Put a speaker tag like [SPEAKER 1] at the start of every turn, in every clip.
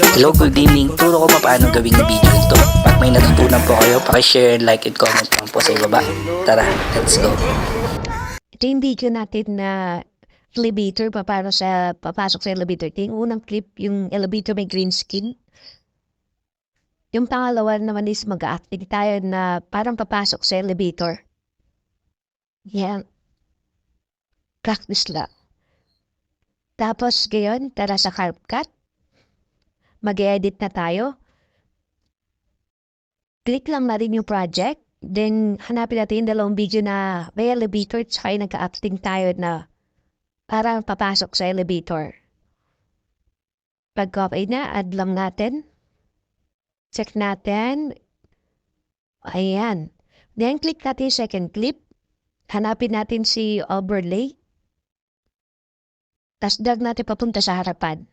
[SPEAKER 1] Hello, good evening. Turo ko pa paano gawin yung video ito. Pag may natutunan po kayo, pakishare, like, and comment lang po sa ibaba. Tara, let's go.
[SPEAKER 2] Ito yung video natin na elevator papasok sa elevator. Ito yung unang clip, yung elevator may green screen. Yung pangalawa naman is mag-acting tayo na parang papasok sa elevator. Yan. Practice lang. Tapos ngayon, tara sa CapCut. Mag-edit na tayo. Click lang na rin yung project. Then, hanapin natin yung dalawang video na may elevator tsaka yung nag-acting tayo na parang papasok sa elevator. Pag-copy na, add lang natin. Check natin. Ayan. Then, click natin yung second clip. Hanapin natin si overlay. Tapos, drag natin papunta sa harapan.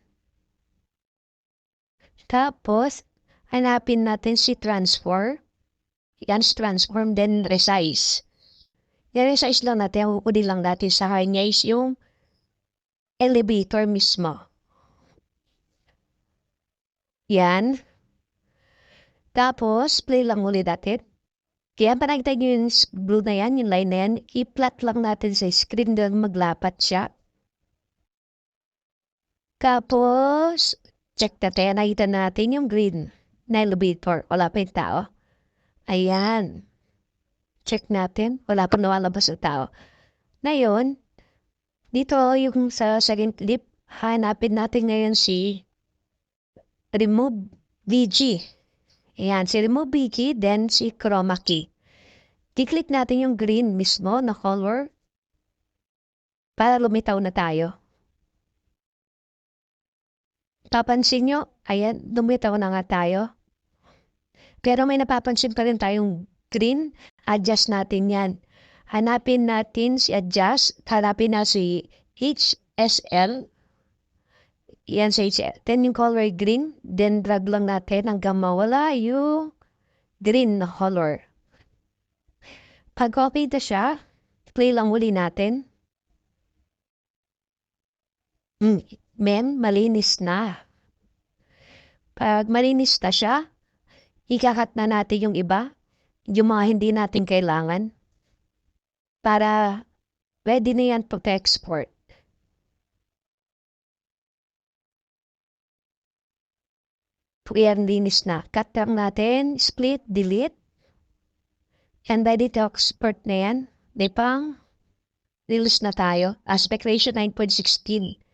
[SPEAKER 2] Tapos, hanapin natin si transform. Yan si transform, then resize. Yan resize lang natin. Kukunin lang natin sa kanya is yung elevator mismo. Yan. Tapos, play lang ulit natin. Kaya pa nakita nyo yung blue na yan, yung line na yan, i-plot lang natin sa screen doon maglapat siya. Tapos, check natin, nakita natin yung green na elevator. Wala pa yung tao. Ayan. Check natin. Wala pa nawalabas yung tao. Ngayon, dito yung sa second clip, hanapin natin ngayon si remove VG. Ayan, si remove VG, then si chroma key. I-click natin yung green mismo na color para lumitaw na tayo. Papansin nyo, ayan, lumitaw na nga tayo. Pero may napapansin pa rin tayong green, adjust natin yan. Hanapin natin si adjust, hanapin na si HSL. Yan sa HSL. Then yung color green, then drag lang natin hanggang mawala yung green na color. Pag copy na siya, play lang uli natin. Malinis na. Pag malinis na siya, ikakat na natin yung iba, yung mga hindi natin kailangan, para ready na yan pag-export. Yan, linis na. Cut lang natin, split, delete, and ready to export na yan. Di pang, release na tayo. Aspect ratio 9.16.